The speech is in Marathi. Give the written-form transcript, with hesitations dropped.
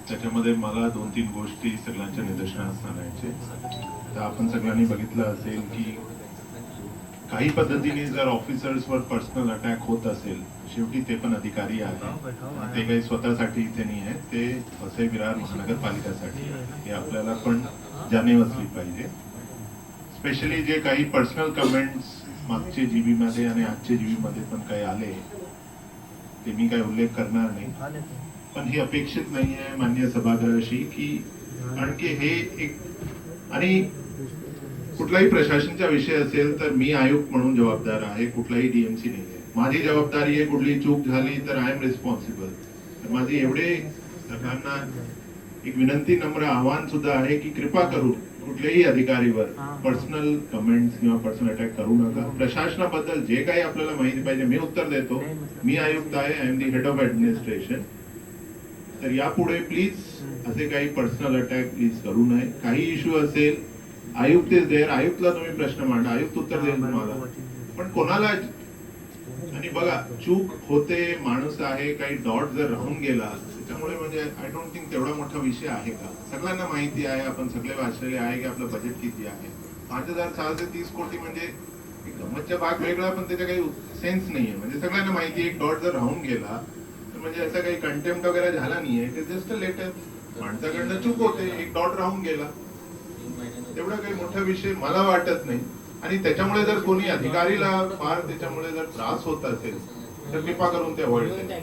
त्याच्यामध्ये मला 2-3 गोष्टी सगळ्यांच्या निदर्शनास आणायचे. तर आपण सगळ्यांनी बघितलं असेल की काही पद्धतीने जर ऑफिसर्सवर पर्सनल अटॅक होत असेल, शेवटी ते पण अधिकारी आहेत, ते काही स्वतःसाठी इथे नाही आहेत, ते वसई विरार महानगरपालिकासाठी आहे. हे आपल्याला पण जाणीव असली पाहिजे. स्पेशली जे काही पर्सनल कमेंट्स मागचे जीबी मध्ये आणि आजचे जीबी मध्ये पण काही आले, ते मी काही उल्लेख करणार नाही, पण ही अपेक्षित नाही आहे माननीय सभागृहाशी की आणखी हे एक आणि कुठलाही प्रशासनाचा विषय असेल तर मी आयुक्त म्हणून जबाबदार आहे, कुठलाही डीएमसी नाही आहे. माझी जबाबदारी आहे, कुठली चूक झाली तर आय एम रिस्पॉन्सिबल. तर माझी एवढे सरकारना एक विनंती नम्र आव्हान सुद्धा आहे की कृपा करून कुठल्याही अधिकारीवर पर्सनल कमेंट्स किंवा पर्सनल अटॅक करू नका. प्रशासनाबद्दल जे काही आपल्याला माहिती पाहिजे मी उत्तर देतो. मी आयुक्त आहे, I am the head of administration. तर यापुढे प्लीज असे काही पर्सनल अटॅक प्लीज करू नये. काही इश्यू असेल, आयुक्त इज देअर, आयुक्तला तुम्ही प्रश्न मांडा, आयुक्त उत्तर देईल तुम्हाला. पण कोणाला आणि बघा चूक होते, माणूस आहे, काही डॉट जर राहून गेला त्याच्यामुळे म्हणजे आय डोंट थिंक तेवढा मोठा विषय आहे का. सगळ्यांना माहिती आहे, आपण सगळे वाचलेले आहे की आपलं बजेट किती आहे. 5,630 कोटी म्हणजे गमतचा भाग वेगळा, पण त्याचा काही सेन्स नाहीये. म्हणजे सगळ्यांना माहिती, एक डॉट जर राहून गेला तर म्हणजे असं काही कंटेम्प्ट वगैरे झाला नाहीये, ते जस्ट लेटर माणसाकडनं चूक होते, एक डॉट राहून गेला, तेवढा काही मोठा विषय मला वाटत नाही. आणि त्याच्यामुळे जर कोणी अधिकारीला फार त्याच्यामुळे जर त्रास होत असेल तर कृपा करून ते अवॉइड करा.